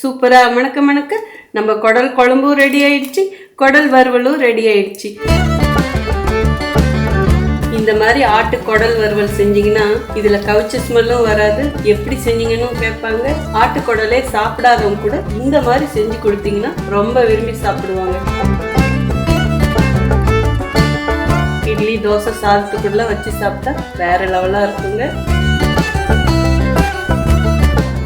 சூப்பரா மணக்க மணக்க நம்ம குடல் குழம்பும் ரெடி ஆயிடுச்சு, குடல் வறுவலும் ரெடி ஆயிடுச்சு. இந்த மாதிரி ஆட்டு குடல் வறுவல் செஞ்சீங்கன்னா இதுல கவுச்ச ஸ்மெல்லும் வராது. எப்படி செஞ்சீங்கன்னு கேட்பாங்க. ஆட்டு குடலே சாப்பிடாதவங்க கூட இந்த மாதிரி செஞ்சு கொடுத்தீங்கன்னா ரொம்ப விரும்பி சாப்பிடுவாங்க. இட்லி தோசை சாதத்துக்குள்ள வச்சு சாப்பிட்டா வேற லெவலா இருக்குங்க.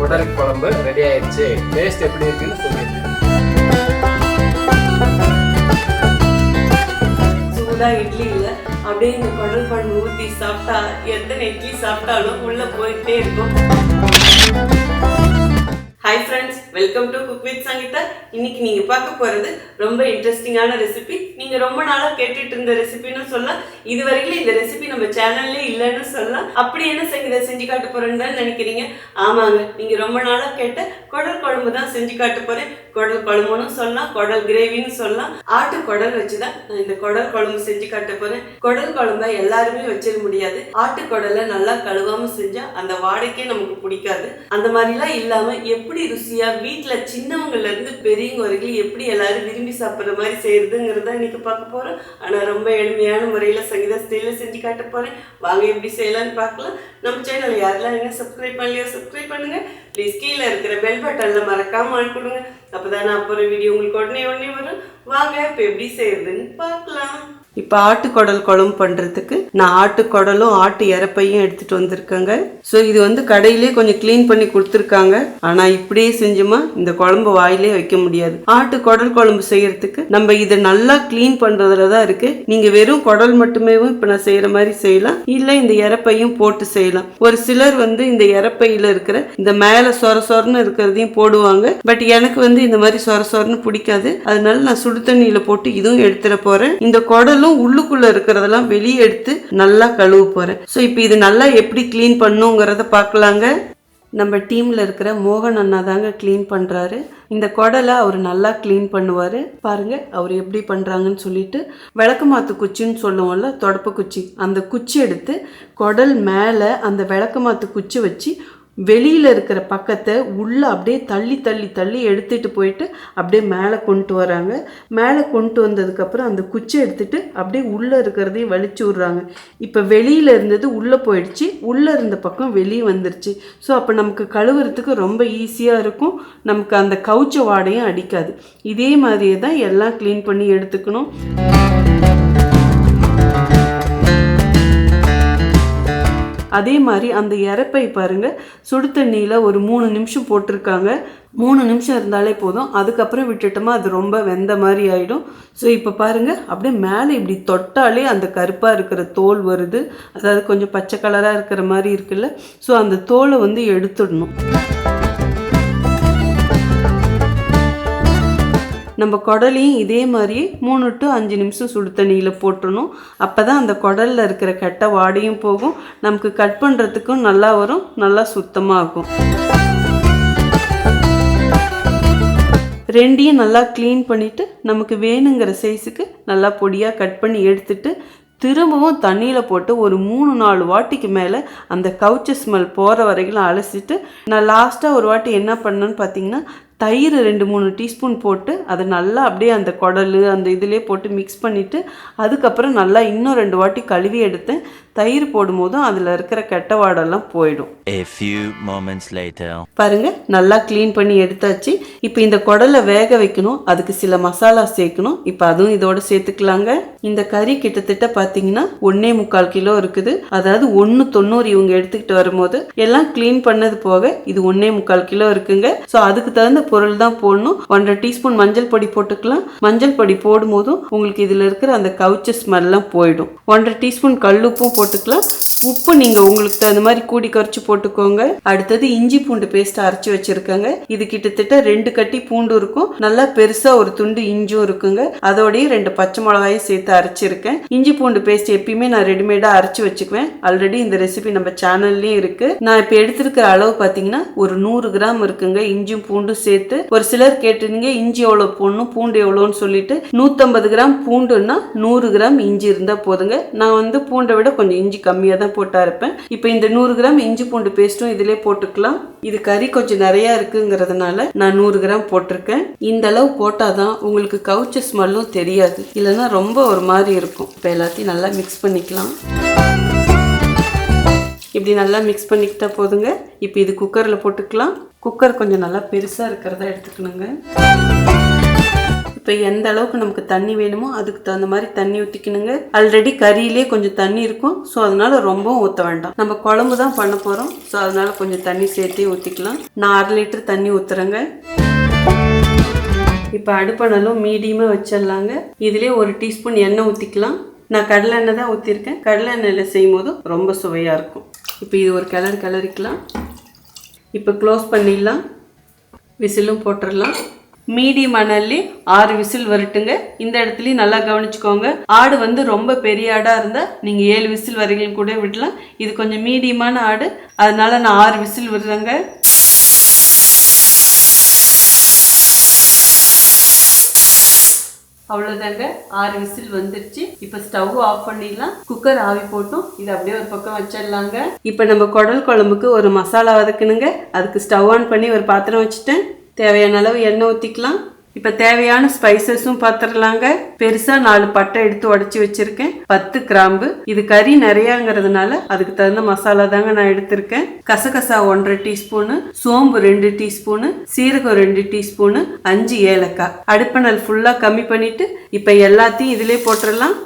குடல் குழம்பு ரெடி ஆயிடுச்சு. டேஸ்ட் எப்படி இருக்குன்னு சொல்லிடுங்க. சூடா இட்லி இல்ல, அப்படியே இந்த குடல் குழம்பு ஊற்றி சாப்பிட்டா எத்தனை இட்லி சாப்பிட்டாலும் உள்ள போயிட்டே இருக்கும். Hi friends, welcome to cook with Sangeetha. இன்னைக்கு நீங்க பார்க்க போறது ரொம்ப இன்ட்ரெஸ்டிங்கான ரெசிபி. நீங்க ரொம்ப நாளா கேட்டுட்டு இருந்த ரெசிபின்னு சொல்லலாம். இதுவரையிலும் இந்த ரெசிபி நம்ம சேனல்ல இல்லைன்னு சொல்லலாம். அப்படி என்ன சங்கீதா செஞ்சு காட்ட போறேன்னு தான் நினைக்கிறீங்க? ஆமாங்க, நீங்க ரொம்ப நாளா கேட்ட குடல் குழம்பு தான் செஞ்சு காட்ட போறேன். குடல் குழம்புன்னு சொல்லலாம், குடல் கிரேவின்னு சொல்லலாம். ஆட்டு குடல் வச்சுதான் நான் இந்த குடல் குழம்பு செஞ்சு காட்ட போறேன். குடல் குழம்ப எல்லாருமே வச்சிட முடியாது. ஆட்டு குடலை நல்லா கழுவாம செஞ்சா அந்த வாடைக்கே நமக்கு பிடிக்காது. அந்த மாதிரிலாம் இல்லாம எப்படி ருசியா வீட்டுல சின்னவங்கல இருந்து பெரியவங்க வரைக்கும் எப்படி எல்லாரும் விரும்பி சாப்பிட்ற மாதிரி செய்யறதுங்கிறத இன்னைக்கு பார்க்க போறோம். ஆனா ரொம்ப எளிமையான முறையில சங்கீதா ஸ்டைல செஞ்சு காட்ட போறேன். வாங்க எப்படி செய்யலாம்னு பார்க்கலாம். நம்ம சேனல் யாரெல்லாம் என்ன சப்ஸ்கிரைப் பண்ணலையோ சப்ஸ்கிரைப் பண்ணுங்க. ப்ளீஸ் கீழே இருக்கிற பெல் பட்டன்ல மறக்காம ஆன் கொடுங்க. அப்பதான் நான் அப்புறம் வீடியோ உங்களுக்கு உடனே வரும். வாங்க இப்ப எப்படி செய்யறதுன்னு பார்க்கலாம். இப்போ ஆட்டுக்குடல் குழம்பு பண்ணுறதுக்கு நான் ஆட்டுக்குடலும் ஆட்டு இறப்பையும் எடுத்துகிட்டு வந்திருக்கேங்க. ஸோ இது வந்து கடையிலே கொஞ்சம் க்ளீன் பண்ணி கொடுத்துருக்காங்க. ஆனால் இப்படியே செஞ்சோமா இந்த குழம்பு வாயிலே வைக்க முடியாது. ஆட்டு குடல் குழம்பு செய்யறதுக்கு நம்ம இதை நல்லா க்ளீன் பண்ணுறதுல தான் இருக்குது. நீங்கள் வெறும் குடல் மட்டுமே இப்போ நான் செய்கிற மாதிரி செய்யலாம், இல்லை இந்த இறப்பையும் போட்டு செய்யலாம். ஒரு சிலர் வந்து இந்த இறப்பையில் இருக்கிற இந்த மேலே சொர சொரன்னு இருக்கிறதையும் போடுவாங்க. பட் எனக்கு வந்து இந்த மாதிரி சொர சொரன்னு பிடிக்காது. அதனால நான் சுடு தண்ணியில் போட்டு இதுவும் எடுத்துட போகிறேன். இந்த குடல் உள்ளுக்குள்ள இருக்கிறதெல்லாம் வெளியே எடுத்து நல்லா கழுவ போறேன். ஸோ இப்போ இது நல்லா எப்படி கிளீன் பண்ணுங்கிறத பார்க்கலாங்க. நம்ம டீம்ல இருக்கிற மோகன் அண்ணா தாங்க கிளீன் பண்றாரு. இந்த குடலை அவர் நல்லா கிளீன் பண்ணுவார். பாருங்க அவர் எப்படி பண்ணுறாங்கன்னு சொல்லிட்டு. விளக்கு மாத்து குச்சின்னு சொல்லுவோம்ல, தொடப்பு குச்சி, அந்த குச்சி எடுத்து குடல் மேலே அந்த விளக்கு மாத்து குச்சி வச்சு வெளியில் இருக்கிற பக்கத்தை உள்ளே அப்படியே தள்ளி தள்ளி தள்ளி எடுத்துகிட்டு போயிட்டு அப்படியே மேலே கொண்டு வராங்க. மேலே கொண்டு வந்ததுக்கப்புறம் அந்த குச்சி எடுத்துகிட்டு அப்படியே உள்ளே இருக்கிறதையும் வலிச்சு விட்றாங்க. இப்போ வெளியில் இருந்தது உள்ளே போயிடுச்சு, உள்ளே இருந்த பக்கம் வெளியே வந்துருச்சு. ஸோ அப்போ நமக்கு கழுவுறதுக்கு ரொம்ப ஈஸியாக இருக்கும். நமக்கு அந்த கவுச்ச வாடையும் அடிக்காது. இதே மாதிரியே தான் எல்லாம் க்ளீன் பண்ணி எடுத்துக்கணும். அதே மாதிரி அந்த இறப்பை பாருங்க, சுடு தண்ணியில் ஒரு 3 நிமிஷம் போட்டிருக்காங்க. 3 நிமிஷம் இருந்தாலே போதும். அதுக்கப்புறம் விட்டுட்டோமா அது ரொம்ப வெந்த மாதிரி ஆகிடும். ஸோ இப்போ பாருங்கள் அப்படியே மேலே இப்படி தொட்டாலே அந்த கருப்பாக இருக்கிற தோல் வருது. அதாவது கொஞ்சம் பச்சை கலராக இருக்கிற மாதிரி இருக்குல்ல. ஸோ அந்த தோலை வந்து எடுத்துடணும். நம்ம குடலையும் இதே மாதிரியே 3 to 5 நிமிஷம் சுடு தண்ணியில் போட்டுடணும். அப்போ தான் அந்த குடலில் இருக்கிற கெட்ட வாடையும் போகும், நமக்கு கட் பண்ணுறதுக்கும் நல்லா வரும், நல்லா சுத்தமாகும். ரெண்டையும் நல்லா க்ளீன் பண்ணிவிட்டு நமக்கு வேணுங்கிற சைஸுக்கு நல்லா பொடியாக கட் பண்ணி எடுத்துட்டு திரும்பவும் தண்ணியில் போட்டு ஒரு 3-4 வாட்டிக்கு மேலே அந்த கவுச்ச ஸ்மெல் போகிற வரைக்கும் அலசிட்டு நான் லாஸ்ட்டாக ஒரு வாட்டி என்ன பண்ணேன்னு பார்த்தீங்கன்னா தயிர் 2-3 டீஸ்பூன் போட்டு அதை நல்லா அப்படியே அந்த குடல் அந்த இதிலே போட்டு மிக்ஸ் பண்ணிவிட்டு அதுக்கப்புறம் நல்லா இன்னும் 2 வாட்டி கழுவி எடுத்தேன். தயிர் போடும்போதும் அதில் இருக்கிற கெட்ட வாடெல்லாம் போயிடும். பாருங்க நல்லா க்ளீன் பண்ணி எடுத்தாச்சு. இப்போ இந்த குடலை வேக வைக்கணும், அதுக்கு சில மசாலா சேர்க்கணும். இப்போ அதுவும் இதோட சேர்த்துக்கலாங்க. இந்த கறி கிட்டத்தட்ட பார்த்தீங்கன்னா 1.25 கிலோ இருக்குது. அதாவது 1.90 இவங்க எடுத்துக்கிட்டு வரும்போது எல்லாம் க்ளீன் பண்ணது போக இது 1.25 கிலோ இருக்குங்க. ஸோ அதுக்கு தகுந்த பொருள் தான் போடணும். 1.5 டீஸ்பூன் மஞ்சள் பொடி போட்டுக்கலாம். மஞ்சள் பொடி போடும் போதும் உங்களுக்கு இதில் இருக்கிற அந்த கவுச்ச ஸ்மெல்லாம் போயிடும். 1.5 டீஸ்பூன் கல்லுப்பும் போட்டுக்கலாம். உப்பு நீங்க உங்களுக்கு தகுந்த மாதிரி கூடி குறைச்சி போட்டுக்கோங்க. அடுத்தது இஞ்சி பூண்டு பேஸ்ட் அரைச்சி வச்சிருக்கேங்க. இது கிட்டத்தட்ட 2 கட்டி பூண்டு இருக்கும். நல்லா பெருசா ஒரு துண்டு இஞ்சும் இருக்குங்க. அதோடய 2 பச்சை மிளகாயும் சேர்த்து அரைச்சிருக்கேன். இஞ்சி பூண்டு பேஸ்ட் எப்பயுமே நான் ரெடிமேடா அரைச்சி வச்சுக்குவேன். ஆல்ரெடி இந்த ரெசிபி நம்ம சேனல்லயும் இருக்கு. நான் இப்ப எடுத்திருக்கிற அளவு பாத்தீங்கன்னா ஒரு 100 கிராம் இருக்குங்க. இஞ்சும் பூண்டும் சேர்த்து சேர்த்து ஒரு சிலர் கேட்டிருந்தீங்க இஞ்சி எவ்வளோ போடணும் பூண்டு எவ்வளோன்னு சொல்லிட்டு 150 கிராம் பூண்டுன்னா 100 கிராம் இஞ்சி இருந்தால் போதுங்க. நான் வந்து பூண்டை விட கொஞ்சம் இஞ்சி கம்மியாக தான் போட்டா இருப்பேன். இப்போ இந்த 100 கிராம் இஞ்சி பூண்டு பேஸ்ட்டும் இதிலே போட்டுக்கலாம். இது கறி கொஞ்சம் நிறையா இருக்குங்கிறதுனால நான் 100 கிராம் போட்டிருக்கேன். இந்த அளவு போட்டாதான் உங்களுக்கு கவுச்ச ஸ்மெல்லும் தெரியாது, இல்லைன்னா ரொம்ப ஒரு மாதிரி இருக்கும். இப்போ எல்லாத்தையும் நல்லா மிக்ஸ் பண்ணிக்கலாம். இப்படி நல்லா மிக்ஸ் பண்ணிக்கிட்டா போதுங்க. இப்போ இது குக்கரில் போட்டுக்கலாம். குக்கர் கொஞ்சம் நல்லா பெருசாக இருக்கிறதா எடுத்துக்கணுங்க. இப்போ எந்த அளவுக்கு நமக்கு தண்ணி வேணுமோ அதுக்கு தகுந்த மாதிரி தண்ணி ஊற்றிக்கணுங்க. ஆல்ரெடி கறியிலே கொஞ்சம் தண்ணி இருக்கும், ஸோ அதனால ரொம்பவும் ஊற்ற வேண்டாம். நம்ம குழம்பு தான் பண்ண போகிறோம், ஸோ அதனால கொஞ்சம் தண்ணி சேர்த்தே ஊற்றிக்கலாம். நான் 1/2 லிட்டர் தண்ணி ஊற்றுறேங்க. இப்போ அடுப்பணலும் மீடியமாக வச்சிடலாங்க. இதுலேயே 1 டீஸ்பூன் எண்ணெய் ஊற்றிக்கலாம். நான் கடலை எண்ணெய் தான் ஊற்றிருக்கேன். கடலை எண்ணெயில் செய்யும் போது ரொம்ப சுவையாக இருக்கும். இப்போ இது ஒரு கிளறிக்கலாம். இப்போ க்ளோஸ் பண்ணிடலாம். விசிலும் போட்டுடலாம். மீடியம் அனல்லே 6 விசில் வரட்டுங்க. இந்த இடத்துலையும் நல்லா கவனிச்சுக்கோங்க. ஆடு வந்து ரொம்ப பெரிய ஆடாக இருந்தால் நீங்கள் 7 விசில் வரைக்கும் கூட விடலாம். இது கொஞ்சம் மீடியமான ஆடு, அதனால நான் 6 விசில் விடுறேங்க. அவ்வளோதாங்க, 6 விசில் வந்துருச்சு. இப்போ ஸ்டவ் ஆஃப் பண்ணிடலாம். குக்கர் ஆவி போட்டும் இதை அப்படியே ஒரு பக்கம் வச்சிடலாங்க. இப்போ நம்ம குடல் குழம்புக்கு ஒரு மசாலா வதக்கணுங்க. அதுக்கு ஸ்டவ் ஆன் பண்ணி ஒரு பாத்திரம் வச்சுட்டேன். தேவையான அளவு எண்ணெய் ஊற்றிக்கலாம். இப்போ தேவையான ஸ்பைசஸும் பார்த்துடலாங்க. பெருசாக 4 பட்டை எடுத்து உடச்சி வச்சிருக்கேன். 10 கிராம்பு. இது கறி நிறையாங்கிறதுனால அதுக்கு தகுந்த மசாலா தாங்க நான் எடுத்திருக்கேன். கசகசா 1/2 டீஸ்பூனு, சோம்பு 2 டீஸ்பூனு, சீரகம் 2 டீஸ்பூனு, 5 ஏலக்காய். அடுப்பணல் ஃபுல்லாக கம்மி பண்ணிட்டு இப்போ எல்லாத்தையும் இதிலே போட்டுடலாம்.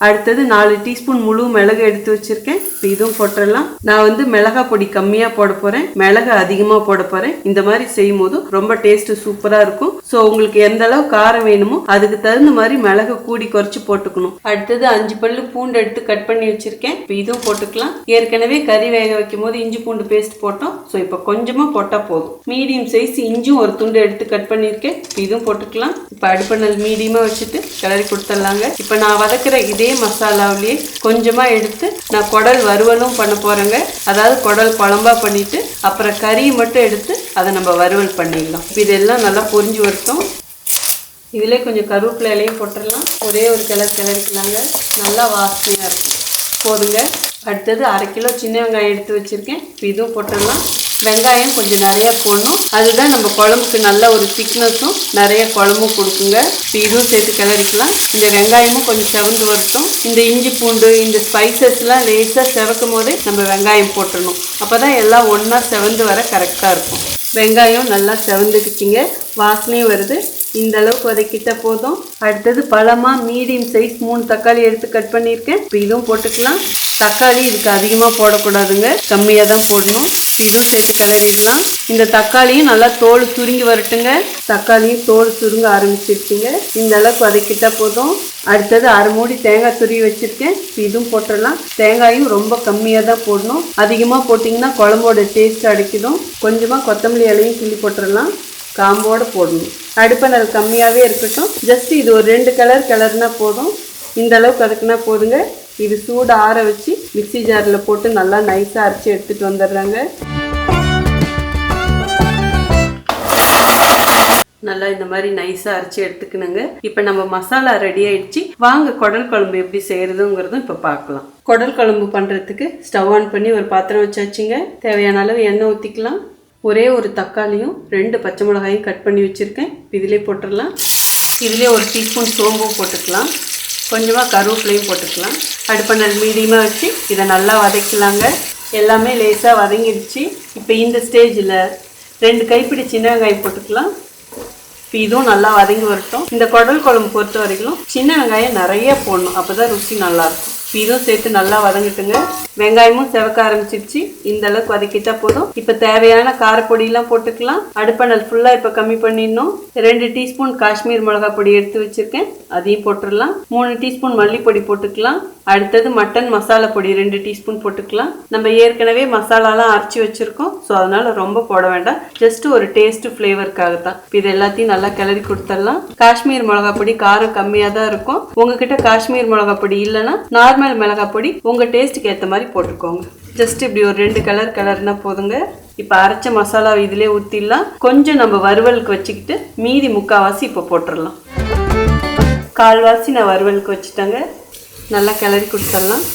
அடுத்தது 4 டீஸ்பூன் முழு மிளகு எடுத்து வச்சிருக்கேன். இப்போ இதுவும் போட்டுடலாம். நான் வந்து மிளகா பொடி கம்மியாக போட போகிறேன், மிளகு அதிகமாக போட போகிறேன். இந்த மாதிரி செய்யும் போது ரொம்ப டேஸ்ட் சூப்பராக இருக்கும். ஸோ உங்களுக்கு எந்த அளவு காரம் வேணுமோ அதுக்கு தகுந்த மாதிரி மிளகு கூடி குறைச்சி போட்டுக்கணும். அடுத்தது 5 பல்லு பூண்டு எடுத்து கட் பண்ணி வச்சிருக்கேன். இப்போ இதுவும் போட்டுக்கலாம். ஏற்கனவே கறி வேக வைக்கும் போது இஞ்சி பூண்டு பேஸ்ட் போட்டோம். ஸோ இப்போ கொஞ்சமாக போட்டால் போதும். மீடியம் சைஸ் இஞ்சும் ஒரு துண்டு எடுத்து கட் பண்ணியிருக்கேன். இப்போ இதுவும் போட்டுக்கலாம். இப்போ அடுப்பணல் மீடியமாக வச்சுட்டு கிளறி கொடுத்துடலாங்க. இப்போ நான் வதக்கிற இதே மசாலாவிலேயே கொஞ்சமா எடுத்து நான் குடல் வறுவலும் பண்ண போறேங்க. அதாவது குடல் குழம்பா பண்ணிட்டு அப்புறம் கறியை மட்டும் எடுத்து அதை நம்ம வறுவல் பண்ணிடலாம். இதெல்லாம் நல்லா பொரிஞ்சு வரட்டும். இதுல கொஞ்சம் கருவேப்பிலை இலையும் போட்டுடலாம். ஒரே ஒரு கிளறிக்கலாங்க. நல்லா வாசனையா இருக்கும். போதுங்க. அடுத்தது 1/2 கிலோ சின்ன வெங்காயம் எடுத்து வச்சிருக்கேன். இதுவும் போட்டுடலாம். வெங்காயம் கொஞ்சம் நிறைய போடணும், அதுதான் நம்ம குழம்புக்கு நல்ல ஒரு திக்னஸும் நிறைய குழம்பும் கொடுக்குங்க. இப்போ இதுவும் சேர்த்து கிளறிக்கலாம். இந்த வெங்காயமும் கொஞ்சம் செவந்து வரட்டும். இந்த இஞ்சி பூண்டு இந்த ஸ்பைசஸ்லாம் லேசாக செவக்கும் போதே நம்ம வெங்காயம் போட்டுடணும். அப்போ தான் எல்லாம் ஒன்றா செவந்து வர கரெக்டாக இருக்கும். வெங்காயம் நல்லா செவந்துக்குச்சிங்க, வாசனையும் வருது. இந்த அளவுக்கு வதக்கிட்ட போதும். அடுத்தது பழமா மீடியம் சைஸ் 3 தக்காளி எடுத்து கட் பண்ணியிருக்கேன். இப்போ இதுவும் போட்டுக்கலாம். தக்காளி இதுக்கு அதிகமாக போடக்கூடாதுங்க, கம்மியாக தான் போடணும். இதுவும் சேர்த்து கிளறிடலாம். இந்த தக்காளியும் நல்லா தோல் சுருங்கி வரட்டுங்க. தக்காளியும் தோல் சுருங்க ஆரம்பிச்சிருச்சுங்க. இந்த அளவுக்கு வதக்கிட்டா போதும். அடுத்தது 1/2 மூடி தேங்காய் துருவி வச்சிருக்கேன். இதுவும் போட்டுடலாம். தேங்காயும் ரொம்ப கம்மியாக தான் போடணும், அதிகமாக போட்டிங்கன்னா குழம்போட டேஸ்ட் அடைக்கிடும். கொஞ்சமாக கொத்தமல்லி இலையும் கிள்ளி போட்டுடலாம், காம்போடு போடணும். அடுப்பணல் கம்மியாகவே இருக்கட்டும். ஜஸ்ட் இது ஒரு 2 கிளறுனா போதும். இந்த அளவுக்கு வதக்குனா போதுங்க. இது சூடு ஆற வச்சு மிக்ஸி ஜாரில் போட்டு நல்லா நைஸாக அரைச்சி எடுத்துகிட்டு வந்துடுறாங்க. நல்லா இந்த மாதிரி நைஸாக அரைச்சி எடுத்துக்கணுங்க. இப்போ நம்ம மசாலா ரெடி ஆயிடுச்சு. வாங்க குடல் குழம்பு எப்படி செய்யறதுங்கிறதும் இப்போ பார்க்கலாம். குடல் குழம்பு பண்ணுறதுக்கு ஸ்டவ் ஆன் பண்ணி ஒரு பாத்திரம் வச்சாச்சுங்க. தேவையான அளவு எண்ணெய் ஊற்றிக்கலாம். ஒரே ஒரு தக்காளியும் 2 பச்சை மிளகாயும் கட் பண்ணி வச்சுருக்கேன். இதிலே போட்டுடலாம். இதிலே 1 டீஸ்பூன் சோம்பும் போட்டுக்கலாம். கொஞ்சமாக கருவேப்பிலையும் போட்டுக்கலாம். அடுப்பணல் மீடியமாக வச்சு இதை நல்லா வதக்கலாங்க. எல்லாமே லேசாக வதங்கிடுச்சு. இப்போ இந்த ஸ்டேஜில் 2 கைப்பிடி சின்ன வெங்காயம் போட்டுக்கலாம். இப்போ இதுவும் நல்லா வதங்கி வரட்டும். இந்த குடல் குழம்பு பொறுத்த வரைக்கும் சின்ன வெங்காயம் நிறைய போடணும், அப்போ தான் ருசி நல்லாயிருக்கும். இதுவும் சேர்த்து நல்லா வதங்கிட்டுங்க. வெங்காயமும் செவக்க ஆரம்பிச்சிருச்சு. இந்த அளவுக்கு வதக்கிட்டா போதும். இப்போ தேவையான காரப்பொடியெல்லாம் போட்டுக்கலாம். அடுப்பணல் ஃபுல்லாக இப்போ கம்மி பண்ணிடணும். 2 டீஸ்பூன் காஷ்மீர் மிளகா பொடி எடுத்து வச்சிருக்கேன், அதையும் போட்டுடலாம். 3 டீஸ்பூன் மல்லிப்பொடி போட்டுக்கலாம். அடுத்தது மட்டன் மசாலா பொடி 2 டீஸ்பூன் போட்டுக்கலாம். நம்ம ஏற்கனவே மசாலாலாம் அரைச்சி வச்சிருக்கோம், ஸோ அதனால ரொம்ப போட வேண்டாம். ஜஸ்ட் ஒரு டேஸ்ட் ஃப்ளேவருக்காக தான். இது எல்லாத்தையும் நல்லா கிளறி கொடுத்துடலாம். காஷ்மீர் மிளகா பொடி காரம் கம்மியாக தான் இருக்கும். உங்ககிட்ட காஷ்மீர் மிளகா பொடி இல்லைன்னா நார்மல் நார்மல் மிளகாய் பொடி உங்கள் டேஸ்ட்டுக்கு ஏற்ற மாதிரி போட்டுக்கோங்க. ஜஸ்ட் இப்படி ஒரு 2 கலர் கலர்னா போதுங்க. இப்போ அரைச்ச மசாலா இதிலே ஊற்றிடலாம். கொஞ்சம் நம்ம வறுவலுக்கு வச்சுக்கிட்டு மீதி முக்கால்வாசி இப்போ போட்டுடலாம். கால்வாசி நான் வறுவலுக்கு வச்சுட்டேங்க. நல்லா கிளறி கொடுத்துடலாம்.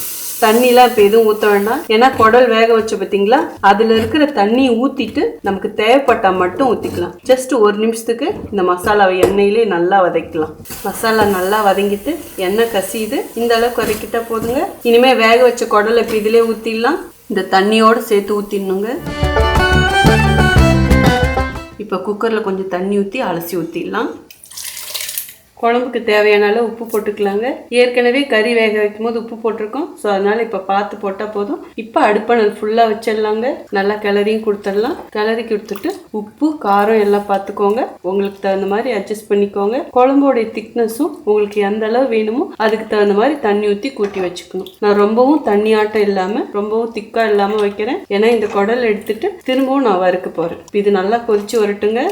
தண்ணிலாம் இப்போ எதுவும் ஊற்ற வேண்டாம். ஏன்னா குடல் வேக வச்சு பார்த்தீங்களா, அதில் இருக்கிற தண்ணியை ஊற்றிட்டு நமக்கு தேவைப்பட்டால் மட்டும் ஊற்றிக்கலாம். ஜஸ்ட் 1 நிமிஷத்துக்கு இந்த மசாலாவை எண்ணெயிலே நல்லா வதக்கலாம். மசாலா நல்லா வதங்கிட்டு எண்ணெய் கசியுது, இந்த அளவுக்கு வதக்கிட்டா போதுங்க. இனிமேல் வேக வச்ச குடலை இப்போ இதிலே ஊற்றிடலாம். இந்த தண்ணியோடு சேர்த்து ஊற்றிடணுங்க. இப்போ குக்கரில் கொஞ்சம் தண்ணி ஊற்றி அலசி ஊற்றிடலாம். குழம்புக்கு தேவையான அளவு உப்பு போட்டுக்கலாங்க. ஏற்கனவே கறி வேக வைக்கும் போது உப்பு போட்டிருக்கோம். ஸோ அதனால் இப்போ பார்த்து போட்டால் போதும். இப்போ அடுப்பை ஃபுல்லாக வச்சிடலாங்க. நல்லா கிளறியும் கொடுத்துடலாம். கிளறி கொடுத்துட்டு உப்பு காரம் எல்லாம் பார்த்துக்கோங்க. உங்களுக்கு தகுந்த மாதிரி அட்ஜஸ்ட் பண்ணிக்கோங்க. குழம்போடைய திக்னஸும் உங்களுக்கு எந்த அளவு வேணுமோ அதுக்கு தகுந்த மாதிரி தண்ணி ஊற்றி கூட்டி வச்சுக்கணும். நான் ரொம்பவும் தண்ணி ஆட்டம் இல்லாமல் ரொம்பவும் திக்காக இல்லாமல் வைக்கிறேன். ஏன்னா இந்த குடல் எடுத்துட்டு திரும்பவும் நான் வறுக்க போகிறேன். இது நல்லா கொதிச்சு வரட்டுங்க.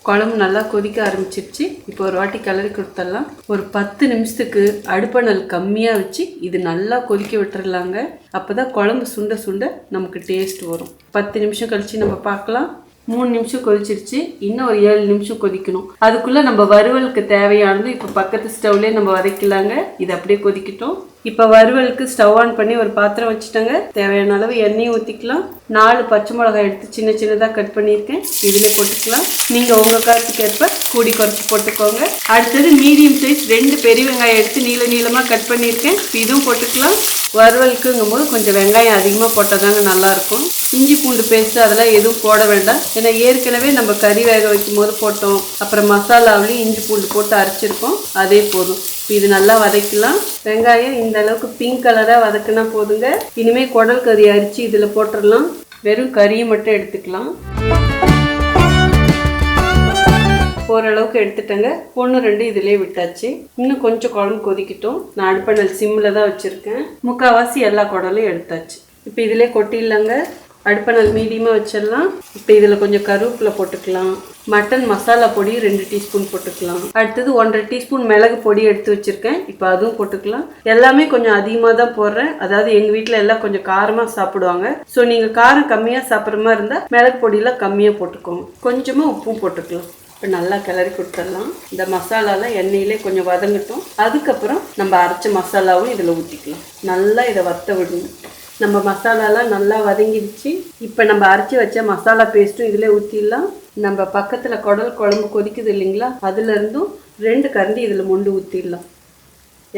குழம்பு நல்லா கொதிக்க ஆரம்பிச்சிருச்சு. இப்போ ஒரு வாட்டி கிளறி கொடுத்துடலாம். ஒரு 10 நிமிஷத்துக்கு அடுப்பணல் கம்மியாக வச்சு இது நல்லா கொதிக்க விட்டுறலாங்க. அப்போ தான் குழம்பு சுண்ட சுண்ட நமக்கு டேஸ்ட் வரும். 10 நிமிஷம் கழித்து நம்ம பார்க்கலாம். 3 நிமிஷம் கொதிச்சிருச்சு. இன்னும் ஒரு 7 நிமிஷம் கொதிக்கணும். அதுக்குள்ளே நம்ம வறுவலுக்கு தேவையானது இப்போ பக்கத்து ஸ்டவ்லேயே நம்ம வதக்கலாங்க. இது அப்படியே கொதிக்கட்டும். இப்போ வறுவலுக்கு ஸ்டவ் ஆன் பண்ணி ஒரு பாத்திரம் வச்சுட்டேங்க. தேவையான அளவு எண்ணெயும் ஊற்றிக்கலாம். 4 பச்சை மிளகாய் எடுத்து சின்ன சின்னதாக கட் பண்ணியிருக்கேன். இதில் போட்டுக்கலாம். நீங்கள் உங்கள் காரத்துக்கு ஏற்ப கூடி குறைச்சி போட்டுக்கோங்க. அடுத்தது மீடியம் சைஸ் 2 பெரிய வெங்காயம் எடுத்து நீளமாக கட் பண்ணியிருக்கேன். இதுவும் போட்டுக்கலாம். வறுவலுக்குங்கும் போது கொஞ்சம் வெங்காயம் அதிகமாக போட்டால் தாங்க நல்லாயிருக்கும். இஞ்சி பூண்டு பேஸ்ட்டு அதெல்லாம் எதுவும் போட வேண்டாம். ஏன்னா ஏற்கனவே நம்ம கறி வேக வைக்கும் போது போட்டோம். அப்புறம் மசாலாவிலையும் இஞ்சி பூண்டு போட்டு அரைச்சிருக்கோம். அதே போதும். இது நல்லா வதக்கலாம். வெங்காயம் இந்த அளவுக்கு பிங்க் கலராக வதக்குனா போதுங்க. இனிமேல் குடல் கறி அரிச்சு இதில் போட்டுடலாம். வெறும் கறியை மட்டும் எடுத்துக்கலாம். ஓரளவுக்கு எடுத்துட்டேங்க. 1 2 இதிலே விட்டாச்சு. இன்னும் கொஞ்சம் குழம்பு கொதிக்கட்டும். நான் அடுப்பணல் சிம்மில் தான் வச்சுருக்கேன். முக்கால்வாசி எல்லா குடலையும் எடுத்தாச்சு. இப்போ இதிலே கொட்டிடலாங்க. அடுப்பணல் மீடியமாக வச்சிடலாம். இப்போ இதில் கொஞ்சம் கருவேப்பிலை போட்டுக்கலாம். மட்டன் மசாலா பொடி 2 டீஸ்பூன் போட்டுக்கலாம். அடுத்தது 1.5 டீஸ்பூன் மிளகு பொடி எடுத்து வச்சுருக்கேன். இப்போ அதுவும் போட்டுக்கலாம். எல்லாமே கொஞ்சம் அதிகமாக தான் போடுறேன். அதாவது எங்கள் வீட்டில் எல்லாம் கொஞ்சம் காரமாக சாப்பிடுவாங்க. ஸோ நீங்கள் காரம் கம்மியாக சாப்பிட்ற மாதிரி இருந்தால் மிளகு பொடியெலாம் கம்மியாக போட்டுக்கோங்க. கொஞ்சமாக உப்பும் போட்டுக்கலாம். இப்போ நல்லா கிளறி கொடுத்துடலாம். இந்த மசாலாலாம் எண்ணெயிலே கொஞ்சம் வதங்கட்டும். அதுக்கப்புறம் நம்ம அரைச்ச மசாலாவும் இதில் ஊற்றிக்கலாம். நல்லா இதை வத்த விடணும். நம்ம மசாலாலாம் நல்லா வதங்கிடுச்சு. இப்போ நம்ம அரைச்சி வச்ச மசாலா பேஸ்ட்டும் இதில் ஊற்றிடலாம். நம்ம பக்கத்தில் குடல் குழம்பு கொதிக்குது இல்லைங்களா, அதுலேருந்தும் 2 கரண்டி இதில் மொண்டு ஊற்றிடலாம்.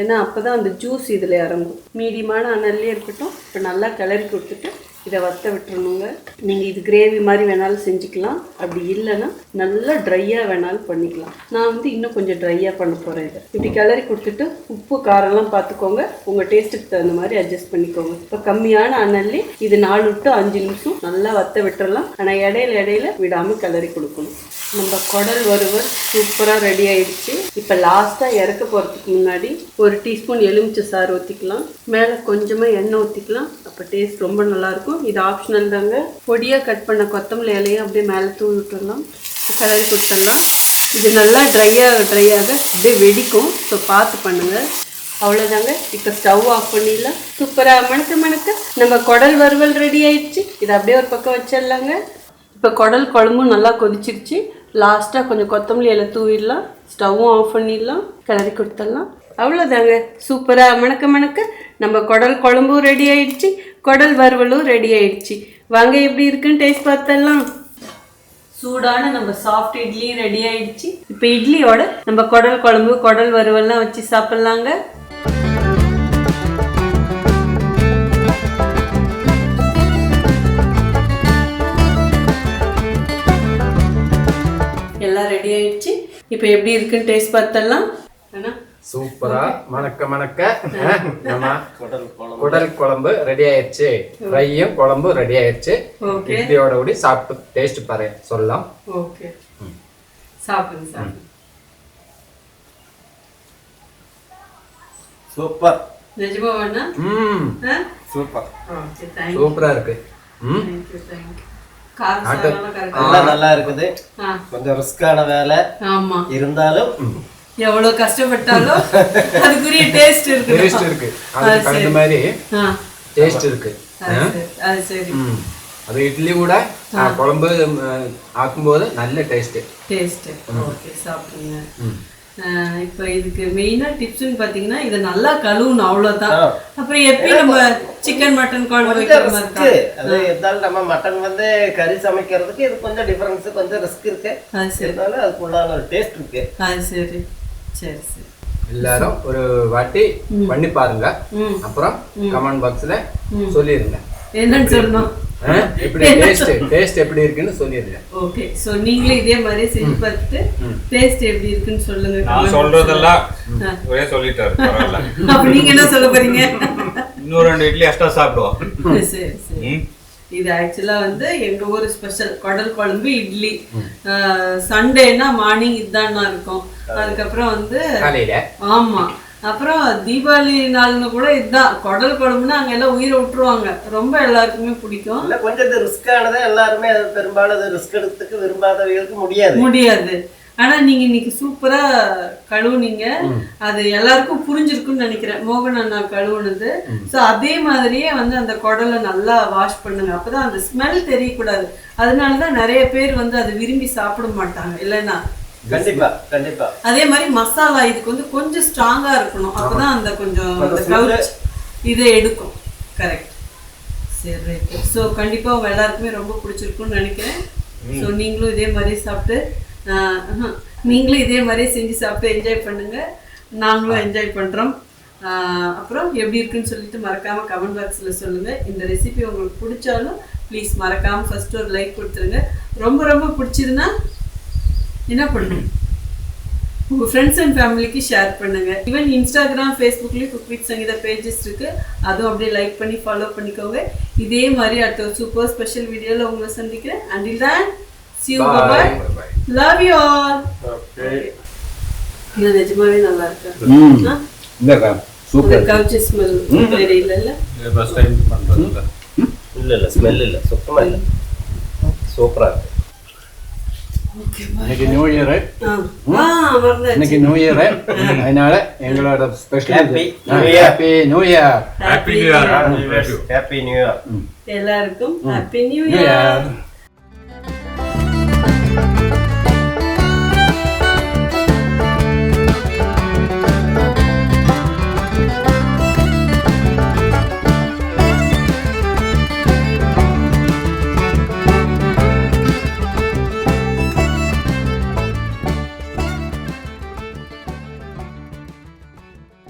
ஏன்னா அப்போ தான் அந்த ஜூஸ் இதில் இறங்கும். மீடியமான அனல்லே இருக்கட்டும். இப்போ நல்லா கிளறி கொடுத்துட்டு இதை வத்த விட்டுறணுங்க. நீங்கள் இது கிரேவி மாதிரி வேணாலும் செஞ்சுக்கலாம். அப்படி இல்லைன்னா நல்லா ட்ரையாக வேணாலும் பண்ணிக்கலாம். நான் இன்னும் கொஞ்சம் ட்ரையாக பண்ண போகிறேன். இதை இப்படி கிளறி கொடுத்துட்டு உப்பு காரம்லாம் பார்த்துக்கோங்க. உங்கள் டேஸ்ட்டுக்கு தகுந்த மாதிரி அட்ஜஸ்ட் பண்ணிக்கோங்க. இப்போ கம்மியான அனல்லே இது 4 to 5 நிமிஷம் நல்லா வத்த விட்டுறலாம். ஆனால் இடையில விடாமல் கிளறி கொடுக்கணும். நம்ம குடல் வறுவல் சூப்பராக ரெடி ஆயிடுச்சு. இப்போ லாஸ்ட்டாக இறக்க போகிறதுக்கு முன்னாடி 1 டீஸ்பூன் எலுமிச்சை சாறு ஊற்றிக்கலாம். மேலே கொஞ்சமாக எண்ணெய் ஊற்றிக்கலாம். அப்போ டேஸ்ட் ரொம்ப நல்லாயிருக்கும். இது ஆப்ஷனல் தாங்க. பொடியாக கட் பண்ண கொத்தமல்லி இலையை அப்படியே மேலே தூவி விட்டுடலாம். கிளறி கொடுத்துடலாம். இது நல்லா ட்ரையாக அப்படியே வெடிக்கும். ஸோ பார்த்து பண்ணுங்கள். அவ்வளோதாங்க. இப்போ ஸ்டவ் ஆஃப் பண்ணிடலாம். சூப்பராக மணக்க நம்ம குடல் வறுவல் ரெடி ஆயிடுச்சு. இதை அப்படியே ஒரு பக்கம் வச்சிடலாங்க. இப்போ குடல் குழம்பும் நல்லா கொதிச்சிருச்சு. லாஸ்ட்டாக கொஞ்சம் கொத்தமல்லி இலை தூவிடலாம். ஸ்டவ்வும் ஆஃப் பண்ணிடலாம். கிளறி கொடுத்துடலாம். அவ்வளோதாங்க. சூப்பராக மணக்க நம்ம குடல் குழம்பும் ரெடி ஆயிடுச்சு. குடல் வறுவலும் ரெடி ஆயிடுச்சு. வாங்க எப்படி இருக்குன்னு டேஸ்ட் பார்த்தலாம். சூடான நம்ம சாஃப்ட் இட்லி ரெடி ஆயிடுச்சு. இப்போ இட்லியோட நம்ம குடல் குழம்பு குடல் வறுவல்லாம் வச்சு சாப்பிட்லாங்க. எல்லாம் ரெடி ஆயிடுச்சு. இப்போ எப்படி இருக்குன்னு டேஸ்ட் பார்த்தலாம். சூப்பரா மணக்க நம்ம குடல் குழம்பு ரெடி ஆயிடுச்சு. ஃப்ரையும் குழம்பு ரெடி ஆயிடுச்சு. இட்லியோட கூடி சாப்பிட்டு டேஸ்ட் பாரு சொல்லலாம். ஓகே, சாப்பிடுங்க. சூப்பர். நிஜமா வேணா? சூப்பர். Okay, thank you. சூப்பரா இருக்கு. Thank you. காரம் நல்லா இருக்குது. கொஞ்சம் ரிஸ்கான வேலை இருந்தாலும் எவ்வளவு கஷ்டப்பட்டாலும் அதுக்குரிய டேஸ்ட் இருக்கு அதுக்கு தகுந்த மாதிரி டேஸ்ட் இருக்கு. அது சரி. அது இட்லி கூட குழம்பு ஆக்கும்போது நல்ல டேஸ்ட். ஓகே, சாப்பிடுங்க. இப்போ இதுக்கு மெயினா டிப்ஸ்னு பாத்தீங்கன்னா இதை நல்லா கழுவணும், அவ்வளவுதான். அப்புறம் எப்படி நம்ம சிக்கன் மட்டன் குழம்பு வைக்கிற மாதிரி தான். அது இருந்தாலும் நம்ம மட்டன் வந்து கறி சமைக்கிறதுக்கு இது கொஞ்சம் டிஃபரன்ஸ், கொஞ்சம் ரிஸ்க் இருக்கு. அது சரி. அதனால அதுக்குள்ளான ஒரு டேஸ்ட் இருக்கு. அது சரி. சரி சரி. எல்லாரும் ஒரு வாட்டி பண்ணி பாருங்க, அப்புறம் கமெண்ட் பாக்ஸ்ல சொல்லிருங்க என்னன்னு சொல்லணும், எப்படி டேஸ்ட் எப்படி இருக்குன்னு சொல்லிருங்க. ஓகே, சோ நீங்களே இதே மாதிரி செஞ்சு பார்த்துட்டு டேஸ்ட் எப்படி இருக்குன்னு சொல்லுங்க. நான் சொல்றதெல்லாம் ஒரே சொல்லிட்டாரு, பரவாயில்ல. அப்ப நீங்க என்ன சொல்ல போறீங்க? இன்னொரு 2 இட்லி எக்ஸ்ட்ரா சாப்பிடுவோம். சரி சரி. இது ஆக்சுவலா வந்து எங்க ஊர் ஸ்பெஷல் குடல் குழம்பு இட்லி. சண்டேனா மார்னிங் இதுதான் இருக்கும். அதுக்கப்புறம் வந்து ஆமா, அப்புறம் தீபாவளி நாள்னு கூட இதுதான் குடல் குழம்புனா அங்க எல்லாம் உயிரை விட்டுருவாங்க. ரொம்ப எல்லாருக்குமே பிடிக்கும். இல்ல கொஞ்சம் ரிஸ்கானதை எல்லாருமே பெரும்பாலும் ரிஸ்க் எடுத்துக்கு விரும்பாதவங்களுக்கு முடியாது. ஆனா நீங்க இன்னைக்கு சூப்பரா கழுவுனீங்க. அது எல்லாருக்கும் புரிஞ்சிருக்கும்னு நினைக்கிறேன், மோகன் அண்ணா கழுவுனது. சோ அதே மாதிரியே வந்து அந்த குடலை நல்லா வாஷ் பண்ணுங்க, அப்பதான் அந்த ஸ்மெல் தெரியக்கூடாது. அதனாலதான் நிறைய பேர் வந்து அதை விரும்பி சாப்பிட மாட்டாங்க, இல்லைன்னா. கண்டிப்பா கண்டிப்பா. அதே மாதிரி மசாலா இதுக்கு வந்து கொஞ்சம் ஸ்ட்ராங்கா இருக்கணும், அப்பதான் அந்த கொஞ்சம் இதை எடுக்கும். கரெக்ட். சரி, ரைட். ஸோ கண்டிப்பா உங்க எல்லாருக்குமே ரொம்ப பிடிச்சிருக்கும்னு நினைக்கிறேன். ஸோ நீங்களும் இதே மாதிரி சாப்பிட்டு நீங்களும் இதே மாதிரியே செஞ்சு சாப்பிட்டு என்ஜாய் பண்ணுங்க. நாங்களும் என்ஜாய் பண்றோம். அப்புறம் எப்படி இருக்குன்னு சொல்லிட்டு மறக்காம கமெண்ட் பாக்ஸ்ல சொல்லுங்க. இந்த ரெசிபி உங்களுக்கு பிடிச்சாலும் ப்ளீஸ் மறக்காம ஃபர்ஸ்ட் ஒரு லைக் கொடுத்துருங்க. ரொம்ப ரொம்ப பிடிச்சதுன்னா என்ன பண்ணணும், உங்க ஃப்ரெண்ட்ஸ் அண்ட் ஃபேமிலிக்கு ஷேர் பண்ணுங்க. ஈவன் இன்ஸ்டாகிராம், ஃபேஸ்புக்லயும் குக் வித் சங்கீதா பேஜஸ் இருக்கு, அதுவும் அப்படியே லைக் பண்ணி ஃபாலோ பண்ணிக்கோங்க. இதே மாதிரி அடுத்த ஒரு சூப்பர் ஸ்பெஷல் வீடியோல உங்களை சந்திக்கிறேன். Until then, see you, bye bye. Love you all. Okay. இது நிஜமாவே நல்லா இருக்கு. இந்த சூப்பர் கவுச்சி ஸ்மெல் வேற இல்ல. ஃபர்ஸ்ட் டைம் பண்றது இல்ல ஸ்மெல் இல்ல, சுத்தமா இல்ல, சூப்பரா இருக்கு. இன்னைக்கு நியூ இயர், இன்னைக்கு நியூ இயர், அதனால எங்களோட ஸ்பெஷல் ஹாப்பி நியூ இயர். எல்லாருக்கும் ஹாப்பி நியூ இயர்.